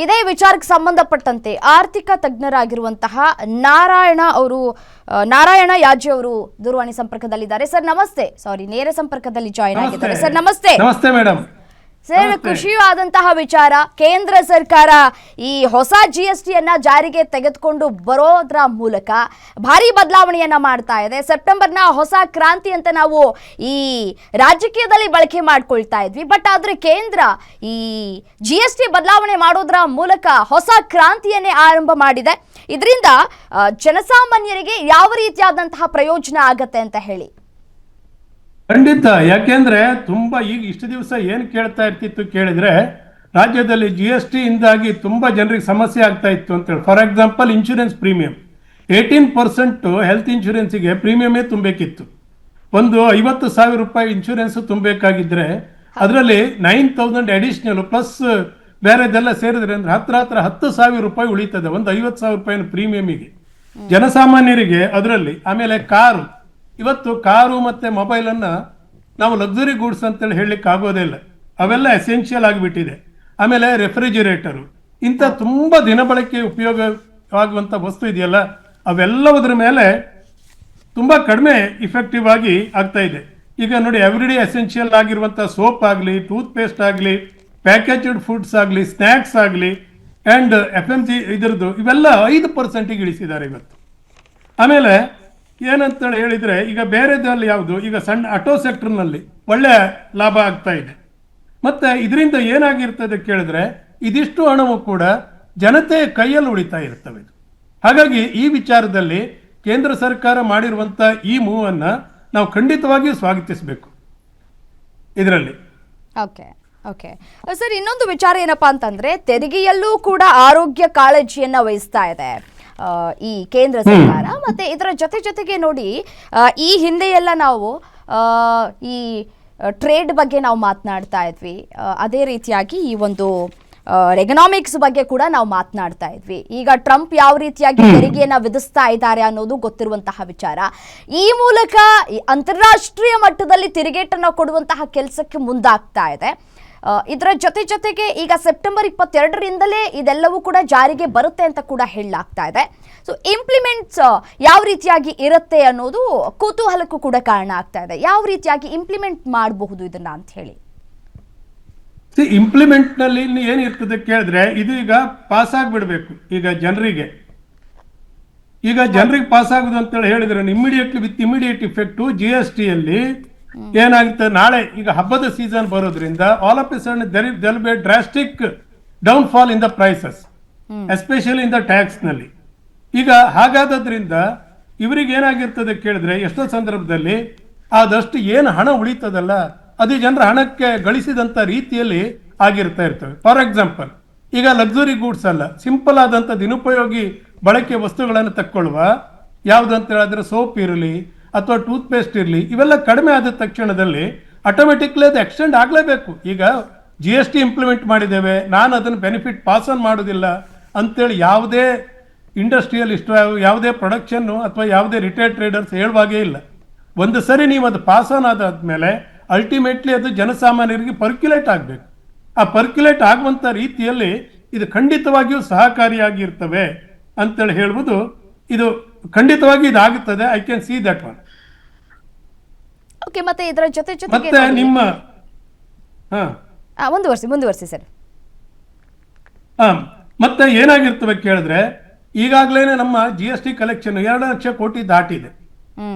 ಇದೇ ವಿಚಾರಕ್ಕೆ ಸಂಬಂಧಪಟ್ಟಂತೆ ಆರ್ಥಿಕ ತಜ್ಞರಾಗಿರುವಂತಹ ನಾರಾಯಣ ಯಾಜಿ ಅವರು ದೂರವಾಣಿ ಸಂಪರ್ಕದಲ್ಲಿದ್ದಾರೆ. ಸರ್ ನಮಸ್ತೆ. ನೇರ ಸಂಪರ್ಕದಲ್ಲಿ ಜಾಯಿನ್ ಆಗಿದ್ದಾರೆ. ಸರ್ ನಮಸ್ತೆ. ನಮಸ್ತೆ ಮೇಡಮ್. ಸರ್, ಖುಷಿಯೂ ಆದಂತಹ ವಿಚಾರ, ಕೇಂದ್ರ ಸರ್ಕಾರ ಈ ಹೊಸ GST ಜಾರಿಗೆ ತೆಗೆದುಕೊಂಡು ಬರೋದ್ರ ಮೂಲಕ ಭಾರಿ ಬದಲಾವಣೆಯನ್ನ ಮಾಡ್ತಾ ಇದೆ. ಸೆಪ್ಟೆಂಬರ್ನ ಹೊಸ ಕ್ರಾಂತಿ ಅಂತ ನಾವು ಈ ರಾಜಕೀಯದಲ್ಲಿ ಬಳಕೆ ಮಾಡ್ಕೊಳ್ತಾ ಇದ್ವಿ. ಬಟ್ ಆದ್ರೆ ಕೇಂದ್ರ ಈ GST ಬದಲಾವಣೆ ಮಾಡೋದ್ರ ಮೂಲಕ ಹೊಸ ಕ್ರಾಂತಿಯನ್ನೇ ಆರಂಭ ಮಾಡಿದೆ. ಇದರಿಂದ ಜನಸಾಮಾನ್ಯರಿಗೆ ಯಾವ ರೀತಿಯಾದಂತಹ ಪ್ರಯೋಜನ ಆಗತ್ತೆ ಅಂತ ಹೇಳಿ? ಖಂಡಿತ. ಯಾಕೆಂದ್ರೆ ತುಂಬಾ ಈಗ ಇಷ್ಟು ದಿವಸ ಏನ್ ಕೇಳ್ತಾ ಇರ್ತಿತ್ತು ಕೇಳಿದ್ರೆ, ರಾಜ್ಯದಲ್ಲಿ GST ಇಂದಾಗಿ ತುಂಬಾ ಜನರಿಗೆ ಸಮಸ್ಯೆ ಆಗ್ತಾ ಇತ್ತು ಅಂತೇಳಿ. For example, insurance premium 18% health ಇನ್ಶೂರೆನ್ಸ್ಗೆ ಪ್ರೀಮಿಯಮೇ ತುಂಬಬೇಕಿತ್ತು. ಒಂದು 50,000 ರೂಪಾಯಿ ಇನ್ಶೂರೆನ್ಸ್ ತುಂಬಬೇಕಾಗಿದ್ರೆ ಅದರಲ್ಲಿ 9,000 ಅಡಿಷನಲ್ ಪ್ಲಸ್ ಬೇರೆದೆಲ್ಲ ಸೇರಿದ್ರೆ ಅಂದ್ರೆ ಹತ್ರ 10,000 ರೂಪಾಯಿ ಉಳಿತದೆ ಒಂದು 50,000 ರೂಪಾಯಿನ ಪ್ರೀಮಿಯಮಿಗೆ ಜನಸಾಮಾನ್ಯರಿಗೆ. ಅದರಲ್ಲಿ ಆಮೇಲೆ ಇವತ್ತು ಕಾರು ಮತ್ತೆ ಮೊಬೈಲ್ ಅನ್ನ ನಾವು ಲಕ್ಸುರಿ ಗೂಡ್ಸ್ ಅಂತೇಳಿ ಹೇಳಲಿಕ್ಕೆ ಆಗೋದೇ ಇಲ್ಲ. ಅವೆಲ್ಲ ಎಸೆನ್ಷಿಯಲ್ ಆಗಿಬಿಟ್ಟಿದೆ. ಆಮೇಲೆ ರೆಫ್ರಿಜಿರೇಟರು, ಇಂಥ ತುಂಬಾ ದಿನಬಳಕೆ ಉಪಯೋಗವಾಗುವಂತ ವಸ್ತು ಇದೆಯಲ್ಲ, ಅವೆಲ್ಲವುದ್ರ ಮೇಲೆ ತುಂಬಾ ಕಡಿಮೆ ಇಫೆಕ್ಟಿವ್ ಆಗಿ ಆಗ್ತಾ ಇದೆ. ಈಗ ನೋಡಿ, ಎವ್ರಿಡೇ ಎಸೆನ್ಷಿಯಲ್ ಆಗಿರುವಂತ ಸೋಪ್ ಆಗಲಿ, ಟೂತ್ ಪೇಸ್ಟ್ ಆಗಲಿ, ಪ್ಯಾಕೇಜ್ಡ್ ಫುಡ್ಸ್ ಆಗಲಿ, ಸ್ನ್ಯಾಕ್ಸ್ ಆಗಲಿ ಅಂಡ್ FMG ಇದರದ್ದು ಇವೆಲ್ಲ 5% ಇಳಿಸಿದ್ದಾರೆ ಇವತ್ತು. ಆಮೇಲೆ ಏನಂತೇಳಿ ಹೇಳಿದ್ರೆ, ಈಗ ಬೇರೆದಲ್ಲಿ ಯಾವುದು, ಈಗ ಸಣ್ಣ ಆಟೋ ಸೆಕ್ಟರ್ನಲ್ಲಿ ಒಳ್ಳೆ ಲಾಭ ಆಗ್ತಾ ಇದೆ. ಮತ್ತೆ ಇದರಿಂದ ಏನಾಗಿರ್ತದೆ ಕೇಳಿದ್ರೆ, ಇದಿಷ್ಟು ಹಣವು ಕೂಡ ಜನತೆಯ ಕೈಯಲ್ಲಿ ಉಳಿತಾ ಇರ್ತವೆ. ಹಾಗಾಗಿ ಈ ವಿಚಾರದಲ್ಲಿ ಕೇಂದ್ರ ಸರ್ಕಾರ ಮಾಡಿರುವಂತ ಈ ಮೂವ್ ಅನ್ನ ನಾವು ಖಂಡಿತವಾಗಿಯೂ ಸ್ವಾಗತಿಸಬೇಕು. ಇದರಲ್ಲಿ ಓಕೆ ಸರ್, ಇನ್ನೊಂದು ವಿಚಾರ ಏನಪ್ಪಾ ಅಂತಂದ್ರೆ, ತೆರಿಗೆಯಲ್ಲೂ ಕೂಡ ಆರೋಗ್ಯ ಕಾಳಜಿಯನ್ನ ವಹಿಸ್ತಾ ಇದೆ ಈ ಕೇಂದ್ರ ಸರ್ಕಾರ. ಮತ್ತೆ ಇದರ ಜೊತೆಗೆ ನೋಡಿ, ಈ ಹಿಂದೆ ಎಲ್ಲ ನಾವು ಈ ಟ್ರೇಡ್ ಬಗ್ಗೆ ನಾವು ಮಾತನಾಡ್ತಾ ಇದ್ವಿ. ಅದೇ ರೀತಿಯಾಗಿ ಈ ಒಂದು ಎಕನಾಮಿಕ್ಸ್ ಬಗ್ಗೆ ಕೂಡ ನಾವು ಮಾತನಾಡ್ತಾ ಇದ್ವಿ. ಈಗ ಟ್ರಂಪ್ ಯಾವ ರೀತಿಯಾಗಿ ತೆರಿಗೆಯನ್ನ ವಿಧಿಸ್ತಾ ಇದ್ದಾರೆ ಅನ್ನೋದು ಗೊತ್ತಿರುವಂತಹ ವಿಚಾರ. ಈ ಮೂಲಕ ಅಂತಾರಾಷ್ಟ್ರೀಯ ಮಟ್ಟದಲ್ಲಿ ತಿರುಗೇಟನ್ನು ಕೊಡುವಂತಹ ಕೆಲಸಕ್ಕೆ ಮುಂದಾಗ್ತಾ ಇದೆ. ಇದರ ಜೊತೆಗೆ ಈಗ ಸೆಪ್ಟೆಂಬರ್ 22ರಿಂದಲೇ ಇದೆಲ್ಲವೂ ಕೂಡ ಜಾರಿಗೆ ಬರುತ್ತೆ ಅಂತ ಕೂಡ ಹೇಳಲಾಗ್ತಾ ಇದೆ. ಸೊ ಇಂಪ್ಲಿಮೆಂಟ್ಸ್ ಯಾವ ರೀತಿಯಾಗಿ ಇರುತ್ತೆ ಅನ್ನೋದು ಕುತೂಹಲಕ್ಕೂ ಕೂಡ ಕಾರಣ ಆಗ್ತಾ ಇದೆ. ಯಾವ ರೀತಿಯಾಗಿ ಇಂಪ್ಲಿಮೆಂಟ್ ಮಾಡಬಹುದು ಇದನ್ನ ಅಂತ ಹೇಳಿ? ಇಂಪ್ಲಿಮೆಂಟ್ ನಲ್ಲಿ ಏನಿರ್ತದೆ ಕೇಳಿದ್ರೆ, ಇದು ಈಗ ಪಾಸ್ ಆಗ್ಬಿಡ್ಬೇಕು. ಈಗ ಜನರಿಗೆ ಪಾಸ್ ಆಗುದು ಅಂತ ಹೇಳಿದ್ರೆ ವಿತ್ ಇಮಿಡಿಯೇಟ್ ಇಫೆಕ್ಟ್ GST ಯಲ್ಲಿ ಏನಾಗುತ್ತೆ, ನಾಳೆ ಈಗ ಹಬ್ಬದ ಸೀಸನ್ ಬರೋದ್ರಿಂದ all of a sudden there will be drastic down fall in the prices, especially in the tax ನಲ್ಲಿ. ಈಗ ಹಾಗಾದ್ರಿಂದ ಇವರಿಗೆ ಏನಾಗಿರ್ತದೆ ಕೇಳಿದ್ರೆ, ಎಷ್ಟೋ ಸಂದರ್ಭದಲ್ಲಿ ಆದಷ್ಟು ಏನು ಹಣ ಉಳಿತದಲ್ಲ, ಅದು ಜನರ ಹಣಕ್ಕೆ ಗಳಿಸಿದಂತ ರೀತಿಯಲ್ಲಿ ಆಗಿರ್ತಾ ಇರ್ತವೆ. ಫಾರ್ ಎಕ್ಸಾಂಪಲ್, ಈಗ ಲಕ್ಸುರಿ ಗೂಡ್ಸ್ ಅಲ್ಲ, ಸಿಂಪಲ್ ಆದಂತ ದಿನೋಪಯೋಗಿ ಬಳಕೆ ವಸ್ತುಗಳನ್ನು ತಕ್ಕೊಳ್ಳುವ ಯಾವ್ದಂತ ಹೇಳಿದ್ರೆ ಸೋಪ್ ಇರಲಿ ಅಥವಾ ಟೂತ್ ಪೇಸ್ಟ್ ಇರಲಿ, ಇವೆಲ್ಲ ಕಡಿಮೆ ಆದ ತಕ್ಷಣದಲ್ಲಿ ಆಟೋಮೆಟಿಕ್ಲಿ ಅದು ಎಕ್ಸ್ಟೆಂಡ್ ಆಗಲೇಬೇಕು. ಈಗ GST ಇಂಪ್ಲಿಮೆಂಟ್ ಮಾಡಿದ್ದೇವೆ, ನಾನು ಅದನ್ನು ಬೆನಿಫಿಟ್ ಪಾಸ್ ಆನ್ ಮಾಡೋದಿಲ್ಲ ಅಂತೇಳಿ ಯಾವುದೇ ಇಂಡಸ್ಟ್ರಿಯಲಿಸ್ಟ್, ಯಾವುದೇ ಪ್ರೊಡಕ್ಷನ್ ಅಥವಾ ಯಾವುದೇ ರಿಟೇಲ್ ಟ್ರೇಡರ್ಸ್ ಹೇಳುವಾಗೇ ಇಲ್ಲ. ಒಂದು ಸರಿ ನೀವು ಅದು ಪಾಸ್ ಆನ್ ಆದಾದ್ಮೇಲೆ ಅಲ್ಟಿಮೇಟ್ಲಿ ಅದು ಜನಸಾಮಾನ್ಯರಿಗೆ ಪರ್ಕ್ಯುಲೇಟ್ ಆಗಬೇಕು. ಆ ಪರ್ಕ್ಯುಲೇಟ್ ಆಗುವಂತ ರೀತಿಯಲ್ಲಿ ಇದು ಖಂಡಿತವಾಗಿಯೂ ಸಹಕಾರಿಯಾಗಿರ್ತವೆ ಅಂತೇಳಿ ಹೇಳ್ಬೋದು. ಇದು ಖಂಡಿತವಾಗಿ ಇದಾಗುತ್ತದೆ. I can see that one. Okay, ಮತ್ತೆ ಇದರ ಜೊತೆಗೆ ಮತ್ತೆ ನಿಮ್ಮ ಮುಂದುವರಿಸಿ ಸರ್. ಮತ್ತೆ ಏನಾಗಿರ್ತವೆ ಕೇಳಿದ್ರೆ, ಈಗಾಗಲೇ ನಮ್ಮ GST ಕಲೆಕ್ಷನ್ 2 ಲಕ್ಷ ಕೋಟಿ ದಾಟಿದೆ.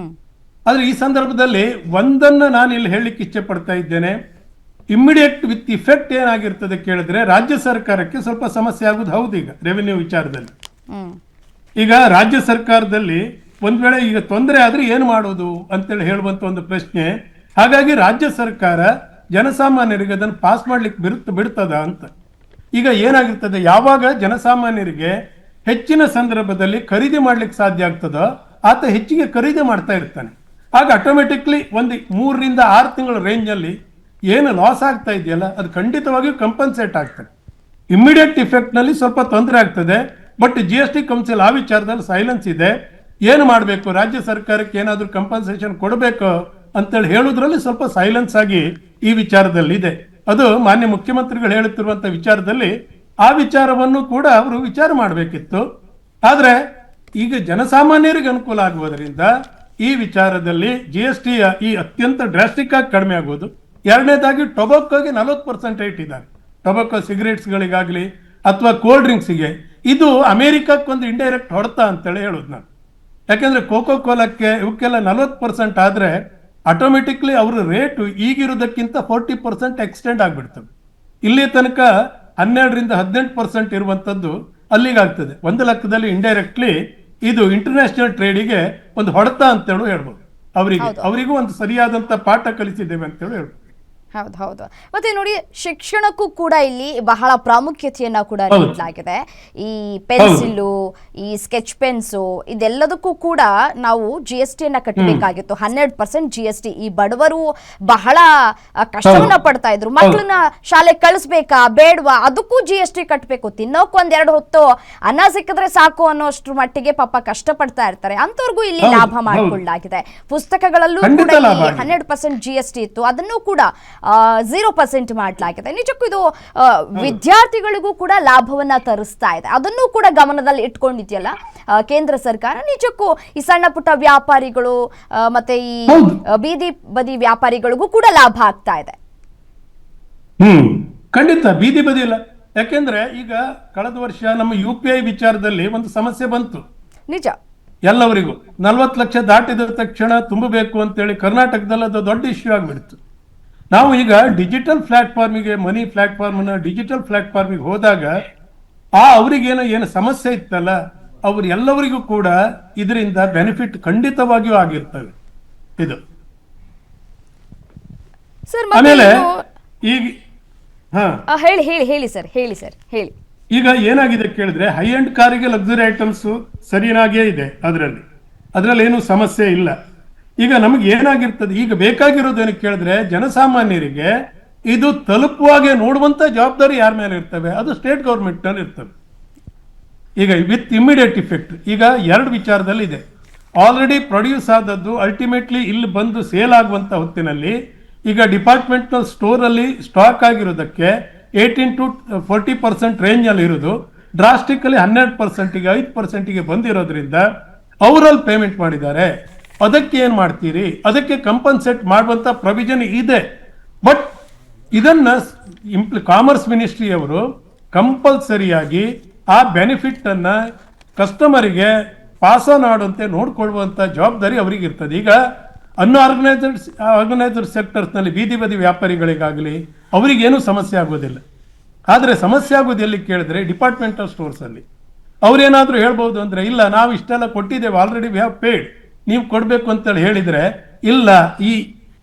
ಆದ್ರೆ ಈ ಸಂದರ್ಭದಲ್ಲಿ ಒಂದನ್ನು ನಾನು ಇಲ್ಲಿ ಹೇಳಲಿಕ್ಕೆ ಇಚ್ಛೆ ಪಡ್ತಾ ಇದ್ದೇನೆ. ಇಮ್ಮಿಡಿಯೇಟ್ ವಿತ್ ಇಫೆಕ್ಟ್ ಏನಾಗಿರ್ತದೆ ಕೇಳಿದ್ರೆ, ರಾಜ್ಯ ಸರ್ಕಾರಕ್ಕೆ ಸ್ವಲ್ಪ ಸಮಸ್ಯೆ ಆಗುದು ಹೌದು. ಈಗ ರೆವಿನ್ಯೂ ವಿಚಾರದಲ್ಲಿ ಈಗ ರಾಜ್ಯ ಸರ್ಕಾರದಲ್ಲಿ ಒಂದ್ ವೇಳೆ ಈಗ ತೊಂದರೆ ಆದ್ರೆ ಏನು ಮಾಡೋದು ಅಂತೇಳಿ ಹೇಳುವಂತ ಒಂದು ಪ್ರಶ್ನೆ. ಹಾಗಾಗಿ ರಾಜ್ಯ ಸರ್ಕಾರ ಜನಸಾಮಾನ್ಯರಿಗೆ ಅದನ್ನು ಪಾಸ್ ಮಾಡ್ಲಿಕ್ಕೆ ಬಿಡ್ತದ ಅಂತ. ಈಗ ಏನಾಗಿರ್ತದೆ, ಯಾವಾಗ ಜನಸಾಮಾನ್ಯರಿಗೆ ಹೆಚ್ಚಿನ ಸಂದರ್ಭದಲ್ಲಿ ಖರೀದಿ ಮಾಡ್ಲಿಕ್ಕೆ ಸಾಧ್ಯ ಆಗ್ತದೋ ಆತ ಹೆಚ್ಚಿಗೆ ಖರೀದಿ ಮಾಡ್ತಾ ಇರ್ತಾನೆ. ಆಗ ಆಟೋಮೆಟಿಕ್ಲಿ ಒಂದು 3 ರಿಂದ 6 ತಿಂಗಳ ರೇಂಜ್ ಅಲ್ಲಿ ಏನು ಲಾಸ್ ಆಗ್ತಾ ಇದೆಯಲ್ಲ, ಅದು ಖಂಡಿತವಾಗಿಯೂ ಕಂಪನ್ಸೇಟ್ ಆಗ್ತದೆ. ಇಮ್ಮಿಡಿಯೇಟ್ ಇಫೆಕ್ಟ್ ನಲ್ಲಿ ಸ್ವಲ್ಪ ತೊಂದರೆ ಆಗ್ತದೆ. ಬಟ್ GST ಕೌನ್ಸಿಲ್ ಆ ವಿಚಾರದಲ್ಲಿ ಸೈಲೆನ್ಸ್ ಇದೆ. ಏನು ಮಾಡಬೇಕು, ರಾಜ್ಯ ಸರ್ಕಾರಕ್ಕೆ ಏನಾದರೂ ಕಂಪನ್ಸೇಷನ್ ಕೊಡಬೇಕು ಅಂತೇಳಿ ಹೇಳುದ್ರಲ್ಲಿ ಸ್ವಲ್ಪ ಸೈಲೆನ್ಸ್ ಆಗಿ ಈ ವಿಚಾರದಲ್ಲಿ ಇದೆ. ಅದು ಮಾನ್ಯ ಮುಖ್ಯಮಂತ್ರಿಗಳು ಹೇಳುತ್ತಿರುವಂತ ವಿಚಾರದಲ್ಲಿ ಆ ವಿಚಾರವನ್ನು ಕೂಡ ಅವರು ವಿಚಾರ ಮಾಡಬೇಕಿತ್ತು. ಆದ್ರೆ ಈಗ ಜನಸಾಮಾನ್ಯರಿಗೆ ಅನುಕೂಲ ಆಗುವುದರಿಂದ ಈ ವಿಚಾರದಲ್ಲಿ GST ಈ ಅತ್ಯಂತ ಡ್ರಾಸ್ಟಿಕ್ ಆಗಿ ಕಡಿಮೆ ಆಗೋದು. ಎರಡನೇದಾಗಿ ಟೊಬಾಕೋಗೆ 40% ರೇಟ್ ಇದ್ದಾರೆ. ಟೊಬಾಕೋ ಸಿಗರೇಟ್ಸ್ಗಳಿಗಾಗಲಿ ಅಥವಾ ಕೋಲ್ಡ್ ಡ್ರಿಂಕ್ಸ್ಗೆ ಇದು ಅಮೆರಿಕಕ್ಕೊಂದು ಇಂಡೈರೆಕ್ಟ್ ಹೊಡೆತ ಅಂತೇಳಿ ಹೇಳೋದು ನಾನು. ಯಾಕೆಂದ್ರೆ ಕೋಕೋ ಕೋಲಕ್ಕೆ ಇವಕ್ಕೆಲ್ಲ 40% ಆದ್ರೆ ಆಟೋಮೆಟಿಕ್ಲಿ ಅವ್ರ ರೇಟು ಈಗಿರೋದಕ್ಕಿಂತ 40% ಎಕ್ಸ್ಟೆಂಡ್ ಆಗಿಬಿಡ್ತವೆ. ಇಲ್ಲಿ ತನಕ 12ರಿಂದ 18% ಇರುವಂತದ್ದು ಅಲ್ಲಿಗಾಗ್ತದೆ. ಒಂದು ಲೆಕ್ಕದಲ್ಲಿ ಇಂಡೈರೆಕ್ಟ್ಲಿ ಇದು ಇಂಟರ್ನ್ಯಾಷನಲ್ ಟ್ರೇಡಿಗೆ ಒಂದು ಹೊಡೆತ ಅಂತೇಳಿ ಹೇಳ್ಬೋದು. ಅವರಿಗೂ ಒಂದು ಸರಿಯಾದಂತ ಪಾಠ ಕಲಿಸಿದ್ದೇವೆ ಅಂತೇಳಿ ಹೇಳ್ಬೋದು. ಹೌದು ಹೌದು. ಮತ್ತೆ ನೋಡಿ, ಶಿಕ್ಷಣಕ್ಕೂ ಕೂಡ ಇಲ್ಲಿ ಬಹಳ ಪ್ರಾಮುಖ್ಯತೆಯನ್ನ ಕೂಡ ನೀಡಲಾಗಿದೆ. ಈ ಪೆನ್ಸಿಲು, ಈ ಸ್ಕೆಚ್ ಪೆನ್ಸು, ಇದೆಲ್ಲದಕ್ಕೂ ಕೂಡ ನಾವು GST ಕಟ್ಟಬೇಕಾಗಿತ್ತು. 12% GST. ಈ ಬಡವರು ಬಹಳ ಕಷ್ಟವನ್ನ ಪಡ್ತಾ ಇದ್ರು. ಮಕ್ಕಳನ್ನ ಶಾಲೆಗೆ ಕಳಿಸ್ಬೇಕಾ ಬೇಡವಾ, ಅದಕ್ಕೂ GST ಕಟ್ಟಬೇಕು. ತಿನ್ನೋಕ್ ಒಂದೆರಡು ಹೊತ್ತು ಅನ್ನ ಸಿಕ್ಕಿದ್ರೆ ಸಾಕು ಅನ್ನೋಷ್ಟ್ರ ಮಟ್ಟಿಗೆ ಪಾಪ ಕಷ್ಟ ಪಡ್ತಾ ಇರ್ತಾರೆ. ಅಂತವ್ರಿಗೂ ಇಲ್ಲಿ ಲಾಭ ಮಾಡಿಕೊಳ್ಳಲಾಗಿದೆ. ಪುಸ್ತಕಗಳಲ್ಲೂ ಕೂಡ 12% GST ಇತ್ತು, ಅದನ್ನು ಕೂಡ 0% ಮಾಡಲಾಗಿದೆ. ನಿಜಕ್ಕೂ ಇದು ವಿದ್ಯಾರ್ಥಿಗಳಿಗೂ ಕೂಡ ಲಾಭವನ್ನ ತರಿಸ್ತಾ ಇದೆ. ಅದನ್ನು ಕೂಡ ಗಮನದಲ್ಲಿ ಇಟ್ಕೊಂಡಿದೆಯಲ್ಲ ಕೇಂದ್ರ ಸರ್ಕಾರ. ನಿಜಕ್ಕೂ ಈ ಸಣ್ಣ ಪುಟ್ಟ ವ್ಯಾಪಾರಿಗಳು ಮತ್ತೆ ಈ ಬೀದಿ ಬದಿ ವ್ಯಾಪಾರಿಗಳಿಗೂ ಕೂಡ ಲಾಭ ಆಗ್ತಾ ಇದೆ. ಖಂಡಿತ ಬೀದಿ ಬದಿ ಇಲ್ಲ. ಯಾಕೆಂದ್ರೆ ಈಗ ಕಳೆದ ವರ್ಷ ನಮ್ಮ UPI ವಿಚಾರದಲ್ಲಿ ಒಂದು ಸಮಸ್ಯೆ ಬಂತು. ನಿಜ, ಎಲ್ಲವರಿಗೂ 40 ಲಕ್ಷ ದಾಟಿದ ತಕ್ಷಣ ತುಂಬಬೇಕು ಅಂತೇಳಿ ಕರ್ನಾಟಕದಲ್ಲಿ ಅದು ದೊಡ್ಡ ಇಶ್ಯೂ ಆಗಿಬಿಡ್ತು. ನಾವು ಈಗ ಡಿಜಿಟಲ್ ಪ್ಲಾಟ್ಫಾರ್ಮಿಗೆ, ಮನಿ ಪ್ಲಾಟ್ಫಾರ್ಮ್ನ ಡಿಜಿಟಲ್ ಪ್ಲಾಟ್ಫಾರ್ಮಿಗೆ ಹೋದಾಗ ಅವರಿಗೇನೋ ಏನು ಸಮಸ್ಯೆ ಇತ್ತಲ್ಲ, ಅವ್ರು ಎಲ್ಲವರಿಗೂ ಕೂಡ ಇದರಿಂದ ಬೆನಿಫಿಟ್ ಖಂಡಿತವಾಗಿಯೂ ಆಗಿರ್ತವೆ. ಇದು ಆಮೇಲೆ ಈಗ ಹೇಳಿ. ಈಗ ಏನಾಗಿದೆ ಕೇಳಿದ್ರೆ, ಹೈ ಎಂಡ್ ಕಾರಿಗೆ ಲಕ್ಸುರಿ ಐಟಮ್ಸ್ ಸರಿಯಾಗೇ ಇದೆ. ಅದರಲ್ಲಿ ಏನು ಸಮಸ್ಯೆ ಇಲ್ಲ. ಈಗ ನಮ್ಗೆ ಏನಾಗಿರ್ತದೆ, ಈಗ ಬೇಕಾಗಿರೋದೇನು ಕೇಳಿದ್ರೆ, ಜನಸಾಮಾನ್ಯರಿಗೆ ಇದು ತಲುಪುವಾಗೆ ನೋಡುವಂತ ಜವಾಬ್ದಾರಿ ಯಾರ ಮೇಲೆ ಇರ್ತವೆ? ಅದು ಸ್ಟೇಟ್ ಗೌರ್ಮೆಂಟ್ ನಲ್ಲಿ ಇರ್ತವೆ. ಈಗ ವಿತ್ ಇಮಿಡಿಯೇಟ್ ಇಫೆಕ್ಟ್ ಈಗ 2 ವಿಚಾರದಲ್ಲಿ ಇದೆ. ಆಲ್ರೆಡಿ ಪ್ರೊಡ್ಯೂಸ್ ಆದದ್ದು ಅಲ್ಟಿಮೇಟ್ಲಿ ಇಲ್ಲಿ ಬಂದು ಸೇಲ್ ಆಗುವಂತ ಹೊತ್ತಿನಲ್ಲಿ ಈಗ ಡಿಪಾರ್ಟ್ಮೆಂಟಲ್ ಸ್ಟೋರ್ ಅಲ್ಲಿ ಸ್ಟಾಕ್ ಆಗಿರೋದಕ್ಕೆ 18 to 40% ರೇಂಜ್ ಅಲ್ಲಿ ಇರೋದು ಡ್ರಾಸ್ಟಿಕಲಿ 12%ಗೆ 5%ಗೆ ಬಂದಿರೋದ್ರಿಂದ ಅವರಲ್ಲಿ ಪೇಮೆಂಟ್ ಮಾಡಿದ್ದಾರೆ. ಅದಕ್ಕೆ ಏನ್ ಮಾಡ್ತೀರಿ? ಅದಕ್ಕೆ ಕಂಪನ್ಸೇಟ್ ಮಾಡುವಂತ ಪ್ರೊವಿಷನ್ ಇದೆ. ಬಟ್ ಇದನ್ನ ಕಾಮರ್ಸ್ ಮಿನಿಸ್ಟ್ರಿ ಅವರು ಕಂಪಲ್ಸರಿಯಾಗಿ ಆ ಬೆನಿಫಿಟ್ ಅನ್ನ ಕಸ್ಟಮರಿಗೆ ಪಾಸ್ ಆನ್ ಮಾಡುವಂತೆ ನೋಡ್ಕೊಳ್ಳುವಂತ ಜವಾಬ್ದಾರಿ ಅವರಿಗೆ ಇರ್ತದೆ. ಈಗ ಆರ್ಗನೈಸರ್ ಸೆಕ್ಟರ್ಸ್ ನಲ್ಲಿ ಬೀದಿ ಬದಿ ವ್ಯಾಪಾರಿಗಳಿಗಾಗಲಿ ಅವರಿಗೇನು ಸಮಸ್ಯೆ ಆಗೋದಿಲ್ಲ. ಆದ್ರೆ ಸಮಸ್ಯೆ ಆಗೋದು ಎಲ್ಲಿ ಕೇಳಿದ್ರೆ, ಡಿಪಾರ್ಟ್ಮೆಂಟಲ್ ಸ್ಟೋರ್ಸ್ ಅಲ್ಲಿ ಅವ್ರೇನಾದ್ರೂ ಹೇಳ್ಬಹುದು ಅಂದ್ರೆ, ಇಲ್ಲ ನಾವು ಇಷ್ಟೆಲ್ಲ ಕೊಟ್ಟಿದ್ದೇವೆ, ಆಲ್ರೆಡಿ ವಿ ಹ್ಯಾವ್ ಪೇಡ್, ನೀವು ಕೊಡ್ಬೇಕು ಅಂತೇಳಿ ಹೇಳಿದ್ರೆ, ಇಲ್ಲ ಈ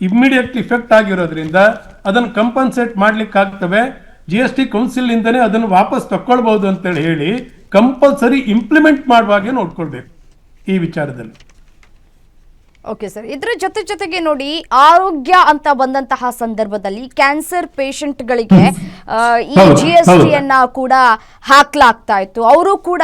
ಇಮ್ಮಿಡಿಯೇಟ್ ಇಫೆಕ್ಟ್ ಆಗಿರೋದ್ರಿಂದ ಅದನ್ನು ಕಂಪನ್ಸೇಟ್ ಮಾಡ್ಲಿಕ್ಕೆ ಆಗ್ತವೆ, GST ಕೌನ್ಸಿಲ್ ಇಂದನೇ ಅದನ್ನು ವಾಪಸ್ ತಕ್ಕೊಳ್ಬಹುದು ಅಂತೇಳಿ ಹೇಳಿ ಕಂಪಲ್ಸರಿ ಇಂಪ್ಲಿಮೆಂಟ್ ಮಾಡುವಾಗೆ ನೋಡ್ಕೊಳ್ಬೇಕು ಈ ವಿಚಾರದಲ್ಲಿ. ಓಕೆ ಸರ್, ಇದ್ರ ಜೊತೆಗೆ ನೋಡಿ, ಆರೋಗ್ಯ ಅಂತ ಬಂದಂತಹ ಸಂದರ್ಭದಲ್ಲಿ ಕ್ಯಾನ್ಸರ್ ಪೇಷಂಟ್ಗಳಿಗೆ ಈ GST ಕೂಡ ಹಾಕ್ಲಾಗ್ತಾ ಇತ್ತು. ಅವರು ಕೂಡ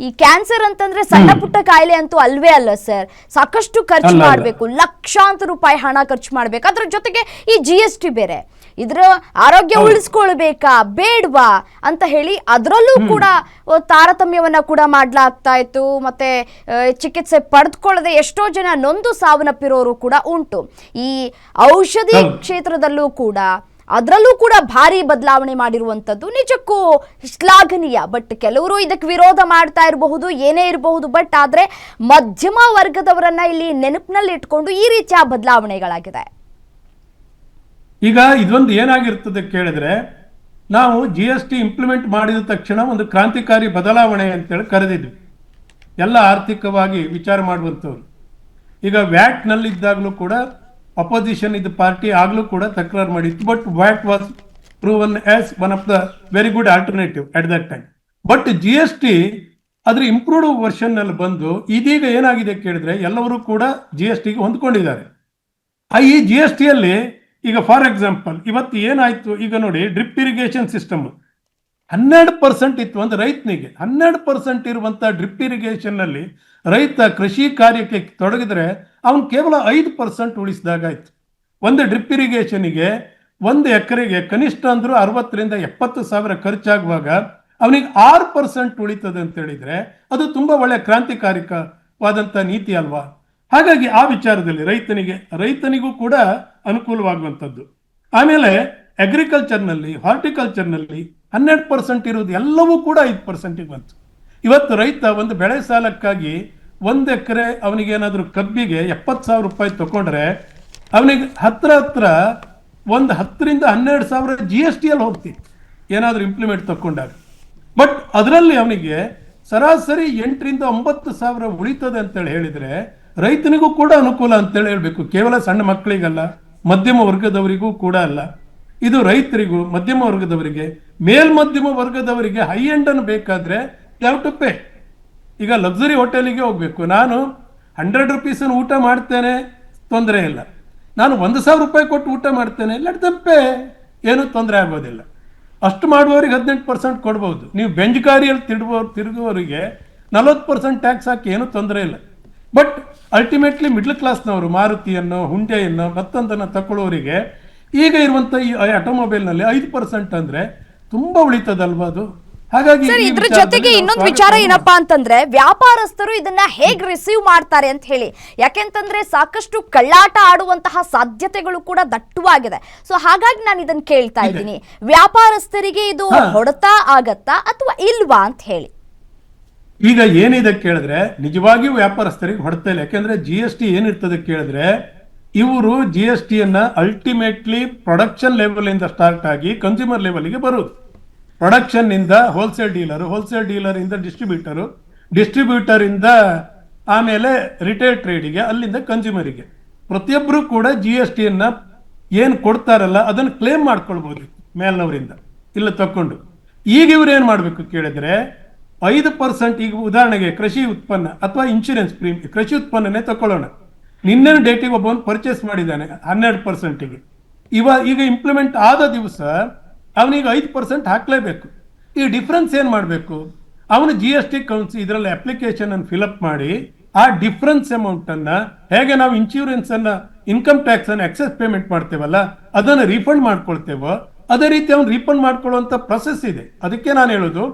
ಈ ಕ್ಯಾನ್ಸರ್ ಅಂತಂದ್ರೆ ಸಣ್ಣ ಪುಟ್ಟ ಕಾಯಿಲೆ ಅಂತೂ ಅಲ್ವೇ ಅಲ್ಲ ಸರ್, ಸಾಕಷ್ಟು ಖರ್ಚು ಮಾಡಬೇಕು, ಲಕ್ಷಾಂತರ ರೂಪಾಯಿ ಹಣ ಖರ್ಚು ಮಾಡ್ಬೇಕು. ಅದ್ರ ಜೊತೆಗೆ ಈ GST ಬೇರೆ. ಇದ್ರ ಆರೋಗ್ಯ ಉಳಿಸ್ಕೊಳ್ಬೇಕಾ ಬೇಡ್ವಾ ಅಂತ ಹೇಳಿ ಅದರಲ್ಲೂ ಕೂಡ ತಾರತಮ್ಯವನ್ನ ಕೂಡ ಮಾಡ್ಲಾಗ್ತಾ ಇತ್ತು. ಮತ್ತೆ ಚಿಕಿತ್ಸೆ ಪಡೆದುಕೊಳ್ಳದೆ ಎಷ್ಟೋ ಜನ ನೊಂದು ಸಾವನ್ನಪ್ಪಿರೋರು ಕೂಡ ಉಂಟು. ಈ ಔಷಧಿ ಕ್ಷೇತ್ರದಲ್ಲೂ ಕೂಡ ಅದರಲ್ಲೂ ಕೂಡ ಭಾರಿ ಬದಲಾವಣೆ ಮಾಡಿರುವಂಥದ್ದು ನಿಜಕ್ಕೂ ಶ್ಲಾಘನೀಯ. ಬಟ್ ಕೆಲವರು ಇದಕ್ಕೆ ವಿರೋಧ ಮಾಡ್ತಾ ಇರಬಹುದು, ಏನೇ ಇರಬಹುದು. ಬಟ್ ಆದ್ರೆ ಮಧ್ಯಮ ವರ್ಗದವರನ್ನ ಇಲ್ಲಿ ನೆನಪಿನಲ್ಲಿ ಇಟ್ಕೊಂಡು ಈ ರೀತಿಯ ಬದಲಾವಣೆಗಳಾಗಿದೆ. ಈಗ ಇದೊಂದು ಏನಾಗಿರ್ತದೆ ಕೇಳಿದ್ರೆ, ನಾವು GST ಇಂಪ್ಲಿಮೆಂಟ್ ಮಾಡಿದ ತಕ್ಷಣ ಒಂದು ಕ್ರಾಂತಿಕಾರಿ ಬದಲಾವಣೆ ಅಂತೇಳಿ ಕರೆದಿದ್ವಿ ಎಲ್ಲ ಆರ್ಥಿಕವಾಗಿ ವಿಚಾರ ಮಾಡುವಂಥವ್ರು. ಈಗ ವ್ಯಾಟ್ ನಲ್ಲಿದ್ದಾಗಲೂ ಕೂಡ ಅಪೋಸಿಷನ್ ಇದ್ದ ಪಾರ್ಟಿ ಆಗಲೂ ಕೂಡ ತಕರಾರು ಮಾಡಿತ್ತು. But watt was proven as one of the very good alternative at that time. But GST ಅದ್ರ ಇಂಪ್ರೂವ್ಡ್ ವರ್ಷನ್ ನಲ್ಲಿ ಬಂದು ಇದೀಗ ಏನಾಗಿದೆ ಕೇಳಿದ್ರೆ, ಎಲ್ಲರೂ ಕೂಡ GSTಗೆ ಹೊಂದ್ಕೊಂಡಿದ್ದಾರೆ. ಈ GSTಯಲ್ಲಿ ಈಗ ಫಾರ್ ಎಕ್ಸಾಂಪಲ್ ಇವತ್ತು ಏನಾಯ್ತು, ಈಗ ನೋಡಿ ಡ್ರಿಪ್ ಇರಿಗೇಷನ್ ಸಿಸ್ಟಮ್ 12% ಇತ್ತು. ಒಂದು ರೈತನಿಗೆ 12% ಇರುವಂತ ಡ್ರಿಪ್ ಇರಿಗೇಷನ್ ನಲ್ಲಿ ರೈತ ಕೃಷಿ ಕಾರ್ಯಕ್ಕೆ ತೊಡಗಿದ್ರೆ ಅವನು ಕೇವಲ 5% ಉಳಿಸಿದಾಗಾಯ್ತು. ಒಂದು ಡ್ರಿಪ್ ಇರಿಗೇಷನ್ಗೆ 1 ಎಕರೆಗೆ ಕನಿಷ್ಠ ಅಂದ್ರೂ 60,000 ರಿಂದ 70,000 ಖರ್ಚಾಗುವಾಗ ಅವನಿಗೆ 6% ಉಳಿತದೆ ಅಂತ ಹೇಳಿದ್ರೆ ಅದು ತುಂಬಾ ಒಳ್ಳೆ ಕ್ರಾಂತಿಕಾರಿಕವಾದಂತ ನೀತಿ ಅಲ್ವಾ? ಹಾಗಾಗಿ ಆ ವಿಚಾರದಲ್ಲಿ ರೈತನಿಗೂ ಕೂಡ ಅನುಕೂಲವಾಗುವಂಥದ್ದು. ಆಮೇಲೆ ಅಗ್ರಿಕಲ್ಚರ್ನಲ್ಲಿ, ಹಾರ್ಟಿಕಲ್ಚರ್ನಲ್ಲಿ 12% ಇರುವುದು ಎಲ್ಲವೂ ಕೂಡ 5% ಬಂತು. ಇವತ್ತು ರೈತ ಒಂದು ಬೆಳೆ ಸಾಲಕ್ಕಾಗಿ 1 ಎಕರೆ ಅವನಿಗೇನಾದ್ರೂ ಕಬ್ಬಿಗೆ 70,000 ರೂಪಾಯಿ ತಗೊಂಡ್ರೆ ಅವನಿಗೆ ಹತ್ರ ಒಂದು 10 ರಿಂದ 12,000 GST ಅಲ್ಲಿ ಹೋಗ್ತಿತ್ತು ಏನಾದ್ರೂ ಇಂಪ್ಲಿಮೆಂಟ್ ತಗೊಂಡಾಗ. ಬಟ್ ಅದರಲ್ಲಿ ಅವನಿಗೆ ಸರಾಸರಿ 8 ರಿಂದ 9,000 ಉಳಿತದೆ ಅಂತೇಳಿ ಹೇಳಿದ್ರೆ ರೈತನಿಗೂ ಕೂಡ ಅನುಕೂಲ ಅಂತೇಳಿ ಹೇಳ್ಬೇಕು. ಕೇವಲ ಸಣ್ಣ ಮಕ್ಕಳಿಗಲ್ಲ, ಮಧ್ಯಮ ವರ್ಗದವರಿಗೂ ಕೂಡ ಅಲ್ಲ. ಇದು ರೈತರಿಗೂ, ಮಧ್ಯಮ ವರ್ಗದವರಿಗೆ, ಮೇಲ್ಮಧ್ಯಮ ವರ್ಗದವರಿಗೆ ಹೈ ಎಂಡ್ ಅನ್ನು ಬೇಕಾದ್ರೆ ಯಾವ ಟು ಪೇ. ಈಗ ಲಕ್ಸುರಿ ಹೋಟೆಲಿಗೆ ಹೋಗ್ಬೇಕು, ನಾನು 100 ರೂಪೀಸ್ ಊಟ ಮಾಡ್ತೇನೆ, ತೊಂದರೆ ಇಲ್ಲ. ನಾನು 1,000 ರೂಪಾಯಿ ಕೊಟ್ಟು ಊಟ ಮಾಡ್ತೇನೆ, ಲೆಟ್ ದಮ್ ಪೇ, ಏನು ತೊಂದರೆ ಆಗೋದಿಲ್ಲ. ಅಷ್ಟು ಮಾಡುವವರಿಗೆ 18% ಕೊಡ್ಬೋದು. ನೀವು ಬೆಂಜ್ ಕಾರಿಯಲ್ಲಿ ತಿರುಗುವವರಿಗೆ 40% ಟ್ಯಾಕ್ಸ್ ಹಾಕಿ ಏನು ತೊಂದರೆ ಇಲ್ಲ. ಬಟ್ ಅಲ್ಟಿಮೇಟ್ಲಿ ಮಿಡ್ಲ್ ಕ್ಲಾಸ್ನವರು ಮಾರುತಿಯನ್ನು, ಹುಂಡೆಯನ್ನು, ಮತ್ತೊಂದನ್ನು ತಗೊಳ್ಳೋರಿಗೆ ಈಗ ಇರುವಂತ ಈ ಆಟೋಮೊಬೈಲ್ನಲ್ಲಿ 5% ಅಂದ್ರೆ ತುಂಬಾ ಉಳಿತದಲ್ವಾ ಅದು? ಹಾಗಾಗಿ ಸರ್, ಇದ್ರ ಜೊತೆಗೆ ಇನ್ನೊಂದು ವಿಚಾರ ಏನಪ್ಪಾ ಅಂತಂದ್ರೆ ವ್ಯಾಪಾರಸ್ಥರು ಇದನ್ನ ಹೇಗ್ ರಿಸೀವ್ ಮಾಡ್ತಾರೆ ಅಂತ ಹೇಳಿ. ಯಾಕೆಂತಂದ್ರೆ ಸಾಕಷ್ಟು ಕಳ್ಳಾಟ ಆಡುವಂತಹ ಸಾಧ್ಯತೆಗಳು ಕೂಡ ದಟ್ಟವಾಗಿದೆ. ಸೊ ಹಾಗಾಗಿ ನಾನು ಇದನ್ನ ಕೇಳ್ತಾ ಇದ್ದೀನಿ, ವ್ಯಾಪಾರಸ್ಥರಿಗೆ ಇದು ಹೊಡೆತ ಆಗತ್ತಾ ಅಥವಾ ಇಲ್ವಾ ಅಂತ ಹೇಳಿ. ಈಗ ಏನಿದೆ ಕೇಳಿದ್ರೆ ನಿಜವಾಗಿಯೂ ವ್ಯಾಪಾರಸ್ಥರಿಗೆ ಹೊಡೆತ ಇಲ್ಲ. ಯಾಕೆಂದ್ರೆ GST ಏನಿರ್ತದೆ ಕೇಳಿದ್ರೆ ಇವರು GST ಅನ್ನ ಅಲ್ಟಿಮೇಟ್ಲಿ ಪ್ರೊಡಕ್ಷನ್ ಲೆವೆಲ್ ಇಂದ ಸ್ಟಾರ್ಟ್ ಆಗಿ ಕನ್ಸ್ಯೂಮರ್ ಲೆವೆಲ್ಗೆ ಬರುವುದು. ಪ್ರೊಡಕ್ಷನ್ ಇಂದ ಹೋಲ್ಸೇಲ್ ಡೀಲರ್ ಇಂದ ಡಿಸ್ಟ್ರಿಬ್ಯೂಟರ್ ಇಂದ ಆಮೇಲೆ ರಿಟೇಲ್ ಟ್ರೇಡಿಗೆ, ಅಲ್ಲಿಂದ ಕನ್ಸ್ಯೂಮರಿಗೆ ಪ್ರತಿಯೊಬ್ಬರು ಕೂಡ GST ಅನ್ನ ಏನ್ ಕೊಡ್ತಾರಲ್ಲ ಅದನ್ನು ಕ್ಲೇಮ್ ಮಾಡ್ಕೊಳ್ಬಹುದು ಮೇಲ್ನವರಿಂದ ಇಲ್ಲ ತಕೊಂಡು. ಈಗ ಇವ್ರು ಏನ್ ಮಾಡ್ಬೇಕು ಕೇಳಿದ್ರೆ 5%, ಈಗ ಉದಾಹರಣೆಗೆ ಕೃಷಿ ಉತ್ಪನ್ನ ಅಥವಾ ಇನ್ಶೂರೆನ್ಸ್ ಪ್ರೀಮಿಯಂ, ಕೃಷಿ ಉತ್ಪನ್ನನೇ ತಕೊಳ್ಳೋಣ. ನಿನ್ನೆ ಡೇಟಿಗೆ ಒಬ್ಬನು ಪರ್ಚೇಸ್ ಮಾಡಿದ್ದಾನೆ 12%ಗೆ. ಈಗ ಇಂಪ್ಲಿಮೆಂಟ್ ಆದ ದಿವಸ ಅವನಿಗೆ 5% ಹಾಕ್ಲೇಬೇಕು. ಈ ಡಿಫ್ರೆನ್ಸ್ ಏನ್ ಮಾಡಬೇಕು, ಅವನು GST ಕೌನ್ಸಿಲ್ ಇದರಲ್ಲಿ ಅಪ್ಲಿಕೇಶನ್ ಅನ್ನು ಫಿಲ್ಅಪ್ ಮಾಡಿ ಆ ಡಿಫ್ರೆನ್ಸ್ ಅಮೌಂಟ್ ಅನ್ನ ಹೇಗೆ ನಾವು ಇನ್ಶೂರೆನ್ಸ್ ಅನ್ನ, ಇನ್ಕಮ್ ಟ್ಯಾಕ್ಸ್ ಅನ್ನ ಎಕ್ಸೆಸ್ ಪೇಮೆಂಟ್ ಮಾಡ್ತೇವಲ್ಲ ಅದನ್ನ ರೀಫಂಡ್ ಮಾಡ್ಕೊಳ್ತೇವೋ ಅದೇ ರೀತಿ ಅವನು ರೀಫಂಡ್ ಮಾಡ್ಕೊಳ್ಳುವಂತ ಪ್ರೊಸೆಸ್ ಇದೆ. ಅದಕ್ಕೆ ನಾನು ಹೇಳೋದು,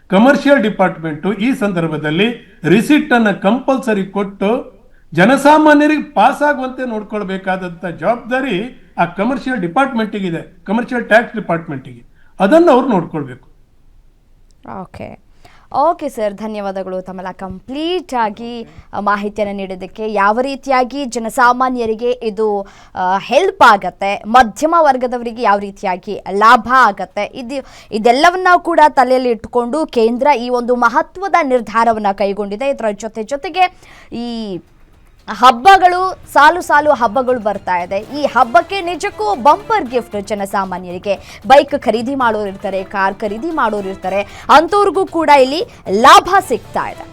ಕಮರ್ಷಿಯಲ್ ಡಿಪಾರ್ಟ್ಮೆಂಟ್ ಈ ಸಂದರ್ಭದಲ್ಲಿ ರಿಸಿಟ್ ಅನ್ನ ಕಂಪಲ್ಸರಿ ಕೊಟ್ಟು ಜನಸಾಮಾನ್ಯರಿಗೆ ಪಾಸ್ ಆಗುವಂತೆ ನೋಡ್ಕೊಳ್ಬೇಕಾದಂತ ಜವಾಬ್ದಾರಿ ಆ ಕಮರ್ಷಿಯಲ್ ಡಿಪಾರ್ಟ್ಮೆಂಟಿಗೆ ಇದೆ, ಕಮರ್ಷಿಯಲ್ ಟ್ಯಾಕ್ಸ್ ಡಿಪಾರ್ಟ್ಮೆಂಟಿಗೆ. ಅದನ್ನು ಅವ್ರು ನೋಡ್ಕೊಳ್ಬೇಕು. ಓಕೆ ಸರ್, ಧನ್ಯವಾದಗಳು. ತಮ್ಮೆಲ್ಲ ಕಂಪ್ಲೀಟ್ ಆಗಿ ಮಾಹಿತಿಯನ್ನು ನೀಡೋದಕ್ಕೆ. ಯಾವ ರೀತಿಯಾಗಿ ಜನಸಾಮಾನ್ಯರಿಗೆ ಇದು ಹೆಲ್ಪ್ ಆಗತ್ತೆ, ಮಧ್ಯಮ ವರ್ಗದವರಿಗೆ ಯಾವ ರೀತಿಯಾಗಿ ಲಾಭ ಆಗತ್ತೆ, ಇದೆಲ್ಲವನ್ನ ಕೂಡ ತಲೆಯಲ್ಲಿ ಇಟ್ಟುಕೊಂಡು ಕೇಂದ್ರ ಈ ಒಂದು ಮಹತ್ವದ ನಿರ್ಧಾರವನ್ನು ಕೈಗೊಂಡಿದೆ. ಇದರ ಜೊತೆಗೆ ಈ ಹಬ್ಬಗಳು, ಸಾಲು ಹಬ್ಬಗಳು ಬರ್ತಾ ಇದೆ. ಈ ಹಬ್ಬಕ್ಕೆ ನಿಜಕ್ಕೂ ಬಂಪರ್ ಗಿಫ್ಟ್ ಜನಸಾಮಾನ್ಯರಿಗೆ. ಬೈಕ್ ಖರೀದಿ ಮಾಡೋರು ಇರ್ತಾರೆ, ಕಾರ್ ಖರೀದಿ ಮಾಡೋರು ಇರ್ತಾರೆ, ಅಂಥವ್ರಿಗೂ ಕೂಡ ಇಲ್ಲಿ ಲಾಭ ಸಿಗ್ತಾ ಇದೆ.